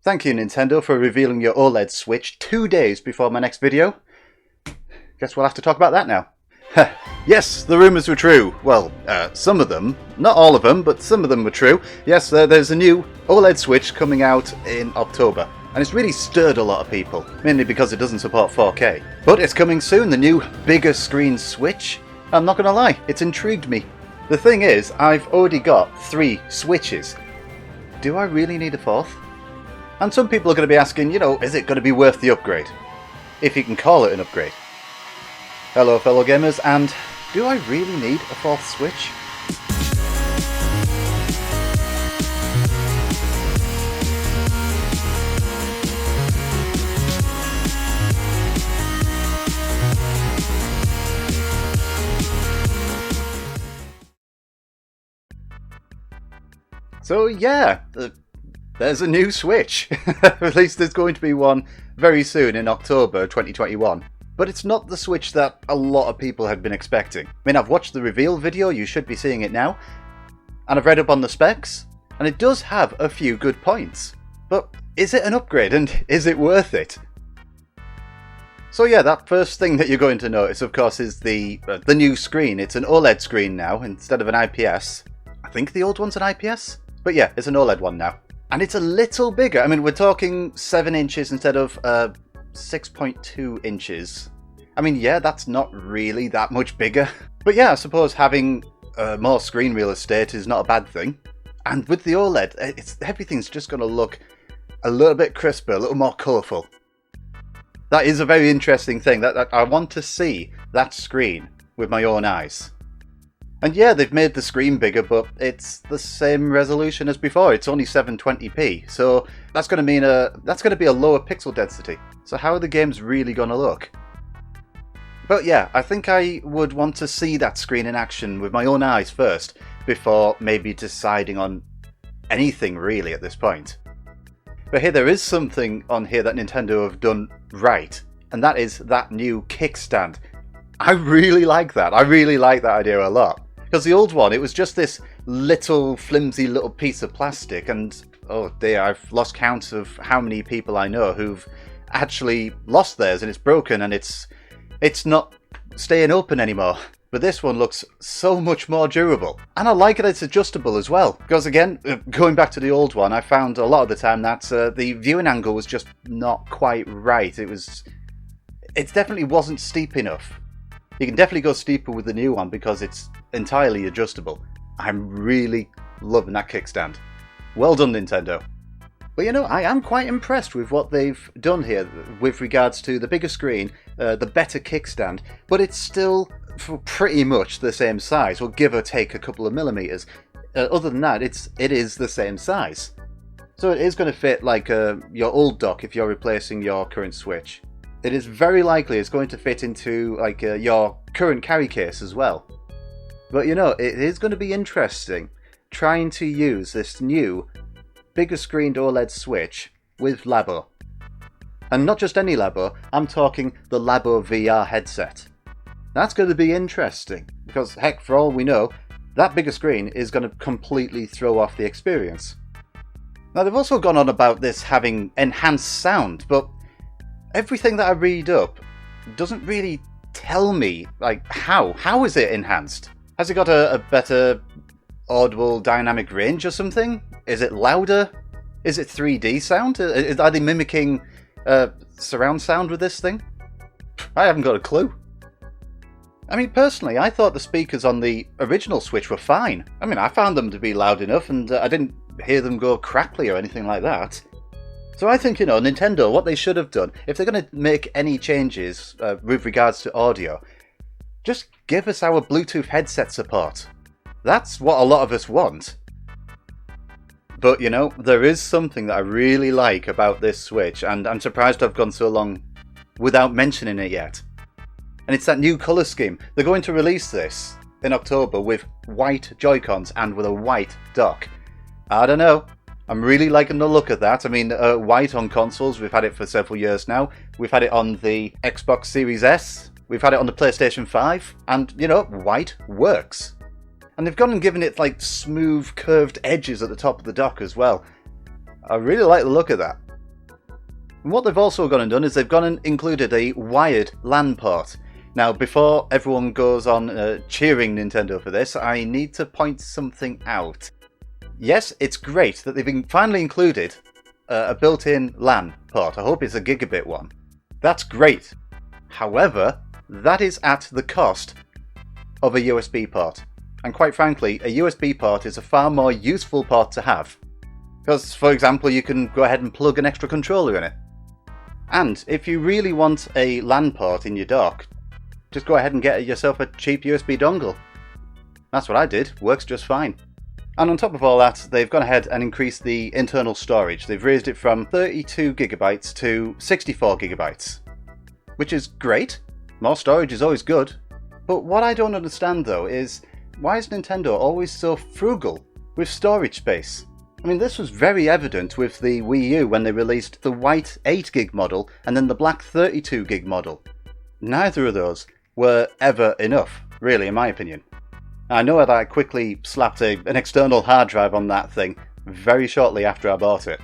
Thank you, Nintendo, for revealing your OLED Switch 2 days before my next video. Guess we'll have to talk about that now. Yes, the rumours were true. Well, some of them. Not all of them, but some of them were true. Yes, there's a new OLED Switch coming out in October. And it's really stirred a lot of people, mainly because it doesn't support 4K. But it's coming soon, the new bigger screen Switch. I'm not gonna lie, it's intrigued me. The thing is, I've already got 3 Switches. Do I really need a 4th? And some people are going to be asking, is it going to be worth the upgrade? If you can call it an upgrade. Hello fellow gamers, and do I really need a 4th Switch? So yeah, there's a new Switch. At least there's going to be one very soon in October 2021. But it's not the Switch that a lot of people had been expecting. I mean, I've watched the reveal video, you should be seeing it now, and I've read up on the specs, and it does have a few good points. But is it an upgrade, and is it worth it? So yeah, that first thing that you're going to notice, of course, is the new screen. It's an OLED screen now, instead of an IPS. I think the old one's an IPS? But yeah, it's an OLED one now. And it's a little bigger. I mean, we're talking 7 inches instead of 6.2 inches. I mean, yeah, that's not really that much bigger. But yeah, I suppose having more screen real estate is not a bad thing. And with the OLED, everything's just going to look a little bit crisper, a little more colourful. That is a very interesting thing. That I want to see that screen with my own eyes. And yeah, they've made the screen bigger, but it's the same resolution as before. It's only 720p, so that's going to mean that's going to be a lower pixel density. So how are the games really going to look? But yeah, I think I would want to see that screen in action with my own eyes first, before maybe deciding on anything really at this point. But here, there is something on here that Nintendo have done right, and that is that new Kickstand. I really like that. I really like that idea a lot. Because the old one, it was just this little flimsy little piece of plastic, and oh dear, I've lost count of how many people I know who've actually lost theirs, and it's broken, and it's not staying open anymore. But this one looks so much more durable. And I like it, it's adjustable as well. Because again, going back to the old one, I found a lot of the time that the viewing angle was just not quite right. It definitely wasn't steep enough. You can definitely go steeper with the new one because it's entirely adjustable. I'm really loving that kickstand. Well done, Nintendo. But I am quite impressed with what they've done here with regards to the bigger screen, the better kickstand, but it's still pretty much the same size, or give or take a couple of millimeters. Other than that, it is the same size. So it is going to fit like your old dock if you're replacing your current Switch. It is very likely it's going to fit into like your current carry case as well. But it is going to be interesting trying to use this new bigger screened OLED Switch with Labo. And not just any Labo, I'm talking the Labo VR headset. That's going to be interesting because heck, for all we know, that bigger screen is going to completely throw off the experience. Now they've also gone on about this having enhanced sound, but everything that I read up doesn't really tell me, like, how is it enhanced? Has it got a better audible dynamic range or something? Is it louder? Is it 3D sound? Are they mimicking surround sound with this thing? I haven't got a clue. I mean, personally, I thought the speakers on the original Switch were fine. I mean, I found them to be loud enough, and I didn't hear them go crackly or anything like that. So I think, Nintendo, what they should have done, if they're going to make any changes with regards to audio, just give us our Bluetooth headset support. That's what a lot of us want. But, there is something that I really like about this Switch, and I'm surprised I've gone so long without mentioning it yet. And it's that new colour scheme. They're going to release this in October with white Joy-Cons and with a white dock. I don't know. I'm really liking the look of that. I mean, white on consoles, we've had it for several years now. We've had it on the Xbox Series S, we've had it on the PlayStation 5, and, white works. And they've gone and given it, like, smooth, curved edges at the top of the dock as well. I really like the look of that. And what they've also gone and done is they've gone and included a wired LAN port. Now, before everyone goes on cheering Nintendo for this, I need to point something out. Yes, it's great that they've finally included a built-in LAN port. I hope it's a gigabit one. That's great. However, that is at the cost of a USB port. And quite frankly, a USB port is a far more useful port to have. Because, for example, you can go ahead and plug an extra controller in it. And if you really want a LAN port in your dock, just go ahead and get yourself a cheap USB dongle. That's what I did. Works just fine. And on top of all that, they've gone ahead and increased the internal storage. They've raised it from 32 gigabytes to 64 gigabytes. Which is great. More storage is always good. But what I don't understand though is, why is Nintendo always so frugal with storage space? I mean, this was very evident with the Wii U when they released the white 8GB model and then the black 32GB model. Neither of those were ever enough, really, in my opinion. I know that I quickly slapped an external hard drive on that thing very shortly after I bought it.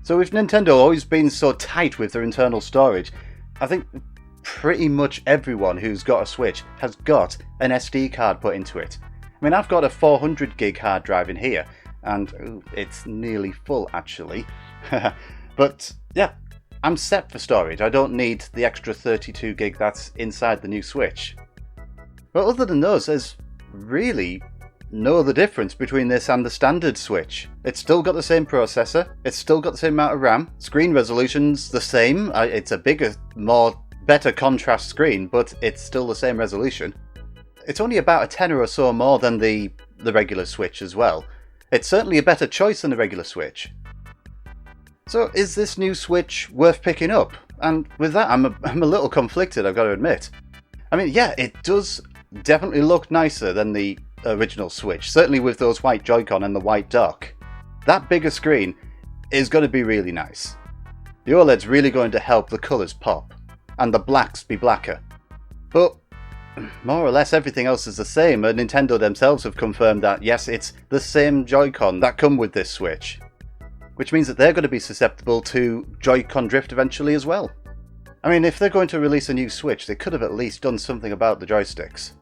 So with Nintendo always been so tight with their internal storage, I think pretty much everyone who's got a Switch has got an SD card put into it. I mean, I've got a 400GB hard drive in here, and it's nearly full actually. But yeah, I'm set for storage. I don't need the extra 32GB that's inside the new Switch. But other than those, there's really no other difference between this and the standard Switch. It's still got the same processor, it's still got the same amount of RAM, screen resolution's the same, it's a bigger, better contrast screen, but it's still the same resolution. It's only about a tenner or so more than the regular Switch as well. It's certainly a better choice than the regular Switch. So is this new Switch worth picking up? And with that, I'm a little conflicted, I've got to admit. I mean, yeah, it does definitely look nicer than the original Switch, certainly with those white Joy-Con and the white dock. That bigger screen is going to be really nice. The OLED's really going to help the colours pop, and the blacks be blacker. But more or less everything else is the same, and Nintendo themselves have confirmed that yes, it's the same Joy-Con that come with this Switch. Which means that they're going to be susceptible to Joy-Con drift eventually as well. I mean, if they're going to release a new Switch, they could have at least done something about the joysticks.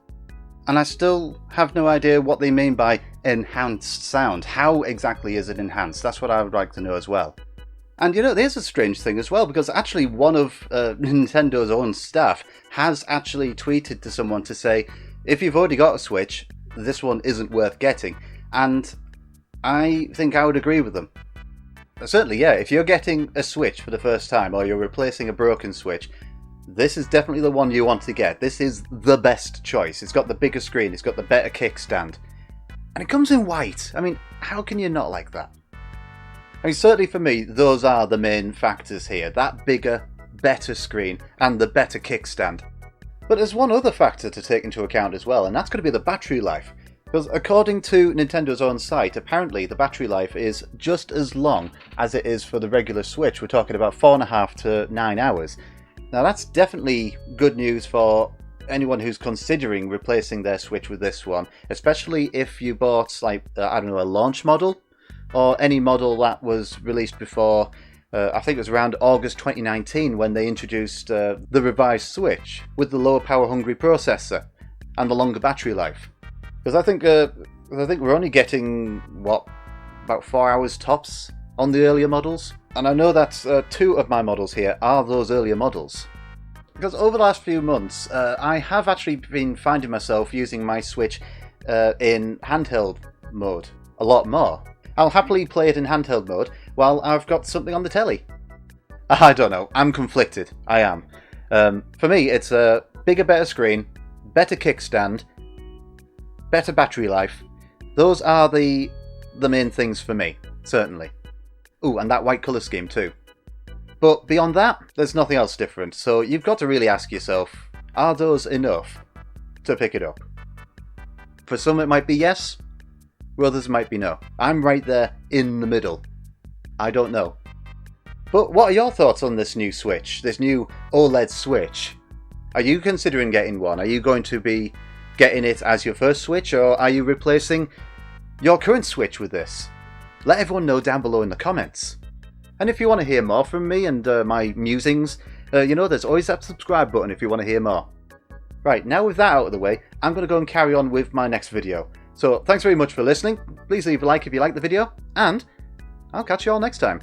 And I still have no idea what they mean by enhanced sound. How exactly is it enhanced? That's what I would like to know as well. And you know, there's a strange thing as well, because actually one of Nintendo's own staff has actually tweeted to someone to say, if you've already got a Switch, this one isn't worth getting. And I think I would agree with them. Certainly, yeah, if you're getting a Switch for the first time, or you're replacing a broken Switch, this is definitely the one you want to get. This is the best choice. It's got the bigger screen, it's got the better kickstand. And it comes in white. I mean, how can you not like that? I mean, certainly for me, those are the main factors here. That bigger, better screen, and the better kickstand. But there's one other factor to take into account as well, and that's going to be the battery life. Because according to Nintendo's own site, apparently the battery life is just as long as it is for the regular Switch. We're talking about 4.5 to 9 hours. Now that's definitely good news for anyone who's considering replacing their Switch with this one, especially if you bought, like, I don't know, a launch model, or any model that was released before, I think it was around August 2019 when they introduced the revised Switch with the lower power hungry processor and the longer battery life. Because I think we're only getting, what, about 4 hours tops on the earlier models. And I know that 2 of my models here are those earlier models. Because over the last few months, I have actually been finding myself using my Switch in handheld mode a lot more. I'll happily play it in handheld mode while I've got something on the telly. I don't know, I'm conflicted, I am. For me, it's a bigger, better screen, better kickstand, better battery life. Those are the main things for me, certainly. Ooh, and that white colour scheme too. But beyond that, there's nothing else different, so you've got to really ask yourself, are those enough to pick it up? For some it might be yes, for others it might be no. I'm right there in the middle. I don't know. But what are your thoughts on this new Switch, this new OLED Switch? Are you considering getting one? Are you going to be getting it as your first Switch, or are you replacing your current Switch with this? Let everyone know down below in the comments. And if you want to hear more from me and my musings, you know, there's always that subscribe button if you want to hear more. Right, now with that out of the way, I'm going to go and carry on with my next video. So thanks very much for listening. Please leave a like if you like the video, and I'll catch you all next time.